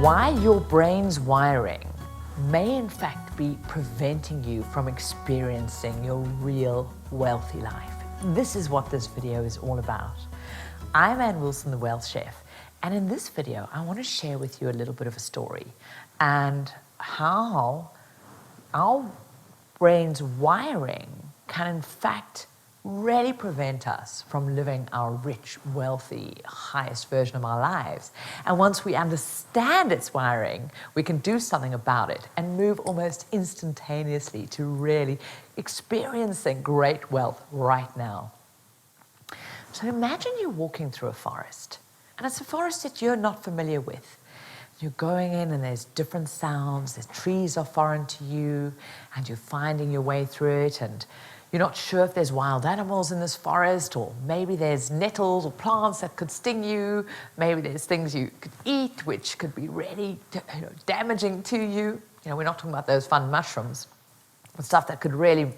why your brain's wiring may in fact be preventing you from experiencing your real wealthy life. This is what this video is all about. I'm Ann Wilson, the Wealth Chef, and in this video I want to share with you a little bit of a story and how our brain's wiring can in fact really prevent us from living our rich, wealthy, highest version of our lives. And once we understand its wiring, we can do something about it and move almost instantaneously to really experiencing great wealth right now. So imagine you're walking through a forest, and it's a forest that you're not familiar with. You're going in and there's different sounds, the trees are foreign to you, and you're finding your way through it, and you're not sure if there's wild animals in this forest, or maybe there's nettles or plants that could sting you. Maybe there's things you could eat which could be really damaging to you. We're not talking about those fun mushrooms, but stuff that could really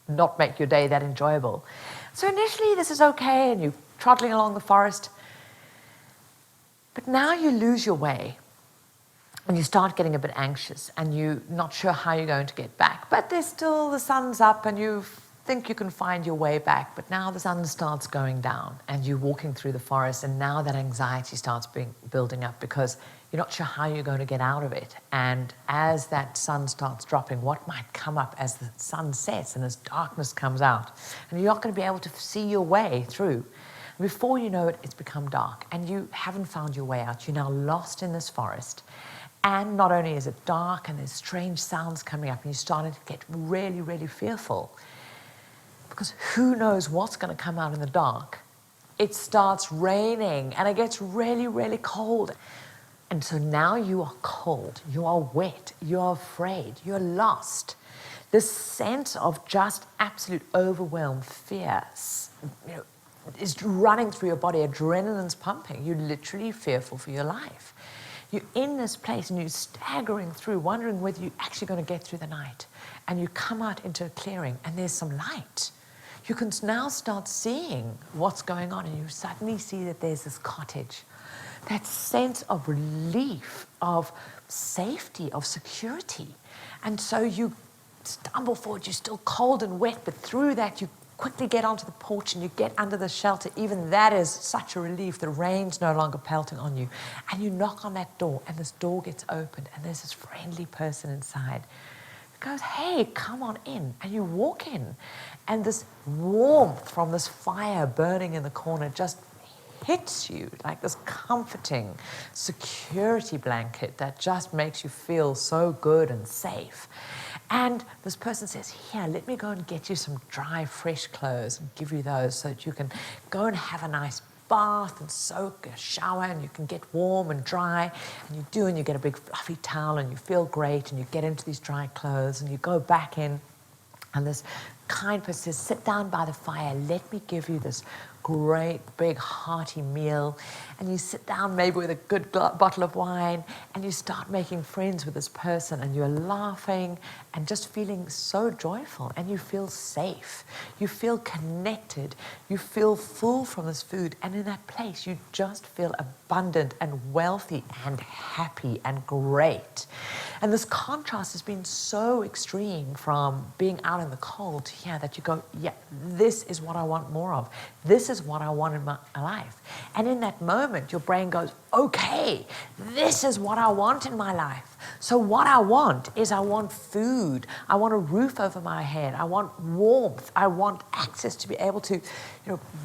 not make your day that enjoyable. So initially this is okay, and you're trotting along the forest, but now you lose your way. And you start getting a bit anxious and you're not sure how you're going to get back. But there's still, the sun's up and you think you can find your way back. But now the sun starts going down and you're walking through the forest, and now that anxiety starts building up because you're not sure how you're going to get out of it. And as that sun starts dropping, what might come up as the sun sets and as darkness comes out? And you're not going to be able to see your way through. Before you know it, it's become dark and you haven't found your way out. You're now lost in this forest. And not only is it dark and there's strange sounds coming up, and you're starting to get really, really fearful because who knows what's going to come out in the dark. It starts raining and it gets really, really cold. And so now you are cold, you are wet, you are afraid, you're lost. This sense of just absolute overwhelm, fear, is running through your body, adrenaline's pumping. You're literally fearful for your life. You're in this place and you're staggering through, wondering whether you're actually going to get through the night. And you come out into a clearing and there's some light. You can now start seeing what's going on, and you suddenly see that there's this cottage. That sense of relief, of safety, of security. And so you stumble forward, you're still cold and wet, but through that you quickly get onto the porch and you get under the shelter. Even that is such a relief. The rain's no longer pelting on you. And you knock on that door, and this door gets opened, and there's this friendly person inside who goes, "Hey, come on in." And you walk in, and this warmth from this fire burning in the corner just hits you like this comforting security blanket that just makes you feel so good and safe. And this person says, "Here, let me go and get you some dry, fresh clothes and give you those so that you can go and have a nice bath and soak, a shower, and you can get warm and dry." And you do, and you get a big fluffy towel and you feel great, and you get into these dry clothes and you go back in, and this kind person says, "Sit down by the fire, let me give you this great big hearty meal." And you sit down maybe with a good bottle of wine, and you start making friends with this person, and you're laughing and just feeling so joyful, and you feel safe, you feel connected, you feel full from this food, and in that place you just feel abundant and wealthy and happy and great. And this contrast has been so extreme from being out in the cold to here that you go, yeah, this is what I want more of. This is what I want in my life. And in that moment, your brain goes, okay, this is what I want in my life. So what I want is, I want food. I want a roof over my head. I want warmth. I want access to be able to,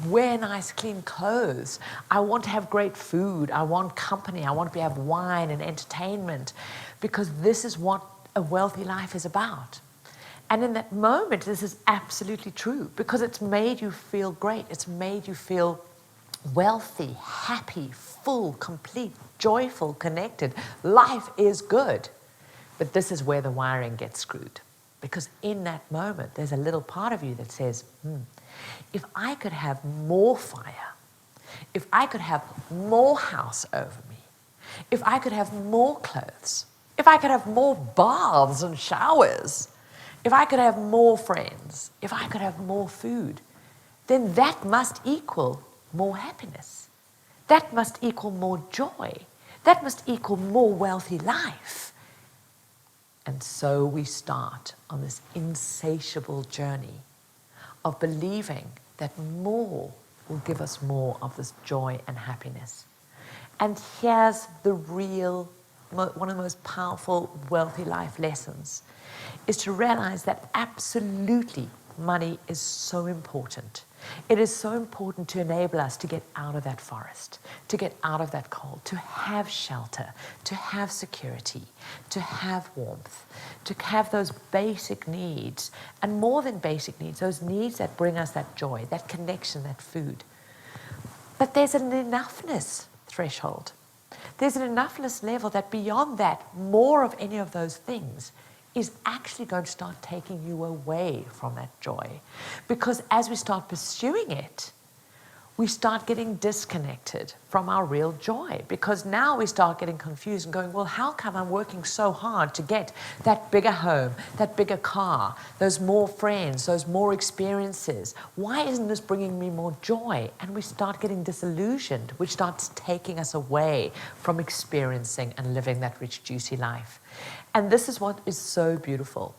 wear nice, clean clothes. I want to have great food. I want company. I want to have wine and entertainment, because this is what a wealthy life is about. And in that moment, this is absolutely true, because it's made you feel great. It's made you feel wealthy, happy, full, complete, joyful, connected. Life is good. But this is where the wiring gets screwed. Because in that moment, there's a little part of you that says, if I could have more fire, if I could have more house over me, if I could have more clothes, if I could have more baths and showers, if I could have more friends, if I could have more food, then that must equal more happiness. That must equal more joy. That must equal more wealthy life. And so we start on this insatiable journey of believing that more will give us more of this joy and happiness. And here's the real, one of the most powerful wealthy life lessons, is to realize that absolutely money is so important. It is so important to enable us to get out of that forest, to get out of that cold, to have shelter, to have security, to have warmth, to have those basic needs, and more than basic needs, those needs that bring us that joy, that connection, that food. But there's an enoughness threshold. There's an enoughness level that beyond that, more of any of those things is actually going to start taking you away from that joy. Because as we start pursuing it, we start getting disconnected from our real joy, because now we start getting confused and going, well, how come I'm working so hard to get that bigger home, that bigger car, those more friends, those more experiences? Why isn't this bringing me more joy? And we start getting disillusioned, which starts taking us away from experiencing and living that rich, juicy life. And this is what is so beautiful,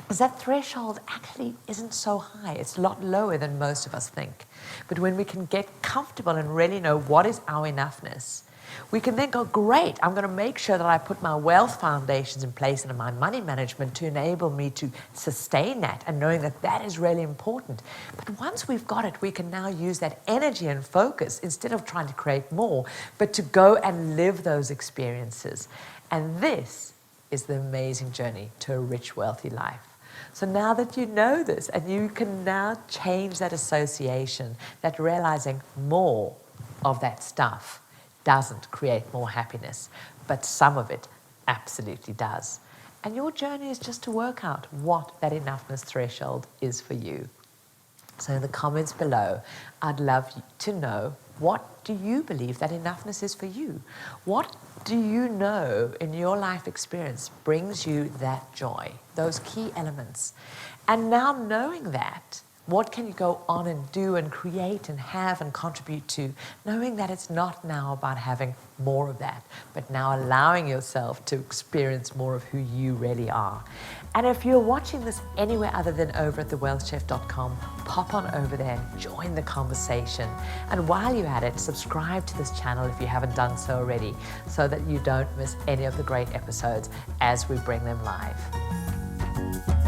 is that threshold actually isn't so high. It's a lot lower than most of us think. But when we can get comfortable and really know what is our enoughness, we can then go, great, I'm going to make sure that I put my wealth foundations in place and my money management to enable me to sustain that, and knowing that that is really important. But once we've got it, we can now use that energy and focus instead of trying to create more, but to go and live those experiences. And this is the amazing journey to a rich, wealthy life. So now that you know this, and you can now change that association, that realizing more of that stuff doesn't create more happiness, but some of it absolutely does. And your journey is just to work out what that enoughness threshold is for you. So in the comments below, I'd love to know, what do you believe that enoughness is for you? What do you know in your life experience brings you that joy, those key elements? And now knowing that, what can you go on and do and create and have and contribute to, knowing that it's not now about having more of that, but now allowing yourself to experience more of who you really are. And if you're watching this anywhere other than over at thewealthchef.com, pop on over there and join the conversation. And while you're at it, subscribe to this channel if you haven't done so already, so that you don't miss any of the great episodes as we bring them live.